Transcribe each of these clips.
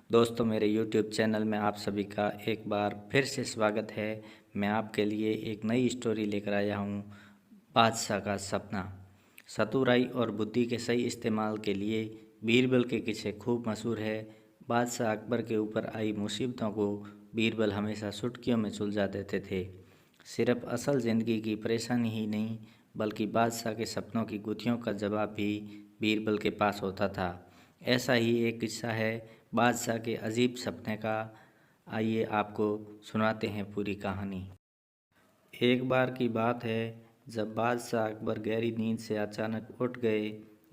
दोस्तों, मेरे YouTube channel में आप सभी का एक बार फिर से स्वागत है। मैं आपके लिए एक नई स्टोरी लेकर आया हूँ, बादशाह का सपना। चतुराई और बुद्धि के सही इस्तेमाल के लिए बीरबल के किस्से खूब मशहूर है। बादशाह अकबर के ऊपर आई मुसीबतों को बीरबल हमेशा चुटकियों में सुलझा देते थे। सिर्फ असल ज़िंदगी की परेशानी ही नहीं, बल्कि बादशाह के सपनों की गुत्थियों का जवाब भी बीरबल के पास होता था। ऐसा ही एक किस्सा है बादशाह के अजीब सपने का। आइए आपको सुनाते हैं पूरी कहानी। एक बार की बात है जब बादशाह अकबर गहरी नींद से अचानक उठ गए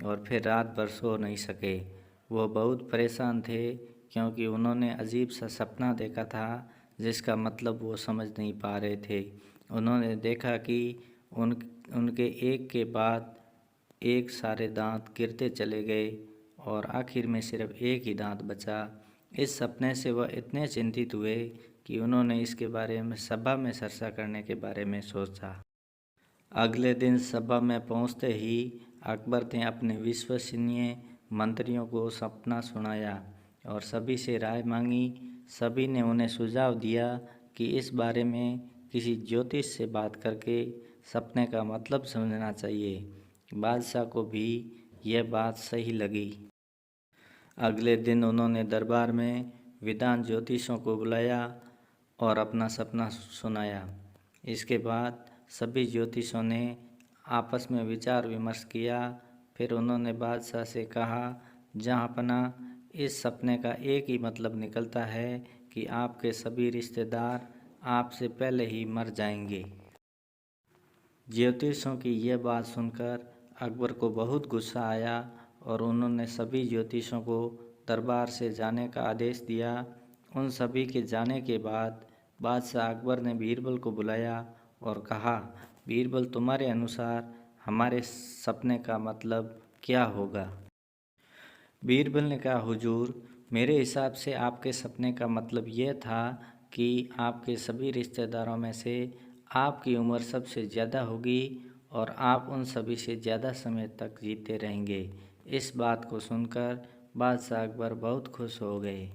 और फिर रात भर सो नहीं सके। वो बहुत परेशान थे क्योंकि उन्होंने अजीब सा सपना देखा था जिसका मतलब वो समझ नहीं पा रहे थे। उन्होंने देखा कि उनके एक के बाद एक सारे दांत गिरते चले गए और आखिर में सिर्फ एक ही दांत बचा। इस सपने से वह इतने चिंतित हुए कि उन्होंने इसके बारे में सभा में चर्चा करने के बारे में सोचा। अगले दिन सभा में पहुंचते ही अकबर ने अपने विश्वसनीय मंत्रियों को सपना सुनाया और सभी से राय मांगी। सभी ने उन्हें सुझाव दिया कि इस बारे में किसी ज्योतिष से बात करके सपने का मतलब समझना चाहिए। बादशाह को भी यह बात सही लगी। अगले दिन उन्होंने दरबार में विद्वान ज्योतिषों को बुलाया और अपना सपना सुनाया। इसके बाद सभी ज्योतिषों ने आपस में विचार विमर्श किया। फिर उन्होंने बादशाह से कहा, जहाँपना, इस सपने का एक ही मतलब निकलता है कि आपके सभी रिश्तेदार आपसे पहले ही मर जाएंगे। ज्योतिषों की यह बात सुनकर अकबर को बहुत गुस्सा आया और उन्होंने सभी ज्योतिषों को दरबार से जाने का आदेश दिया। उन सभी के जाने के बाद बादशाह अकबर ने बीरबल को बुलाया और कहा, बीरबल, तुम्हारे अनुसार हमारे सपने का मतलब क्या होगा? बीरबल ने कहा, हुजूर, मेरे हिसाब से आपके सपने का मतलब यह था कि आपके सभी रिश्तेदारों में से आपकी उम्र सबसे ज़्यादा होगी और आप उन सभी से ज़्यादा समय तक जीते रहेंगे। इस बात को सुनकर बादशाह अकबर बहुत खुश हो गए।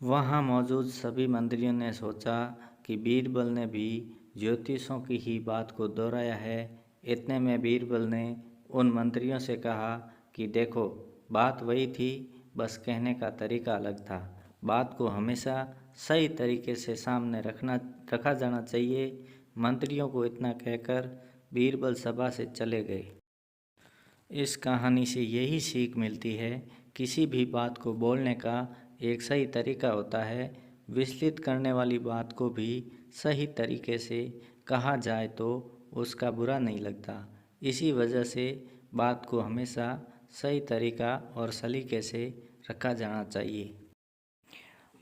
वहाँ मौजूद सभी मंत्रियों ने सोचा कि बीरबल ने भी ज्योतिषों की ही बात को दोहराया है। इतने में बीरबल ने उन मंत्रियों से कहा कि देखो, बात वही थी, बस कहने का तरीका अलग था। बात को हमेशा सही तरीके से सामने रखा जाना चाहिए। मंत्रियों को इतना कहकर बीरबल सभा से चले गए। इस कहानी से यही सीख मिलती है, किसी भी बात को बोलने का एक सही तरीका होता है। विचलित करने वाली बात को भी सही तरीके से कहा जाए तो उसका बुरा नहीं लगता। इसी वजह से बात को हमेशा सही तरीका और सलीके से रखा जाना चाहिए।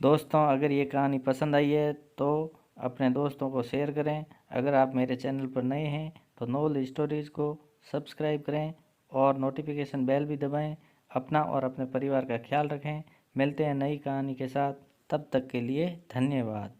दोस्तों, अगर ये कहानी पसंद आई है तो अपने दोस्तों को शेयर करें। अगर आप मेरे चैनल पर नए हैं तो नॉलेज स्टोरीज़ को सब्सक्राइब करें और नोटिफिकेशन बेल भी दबाएं। अपना और अपने परिवार का ख्याल रखें। मिलते हैं नई कहानी के साथ, तब तक के लिए धन्यवाद।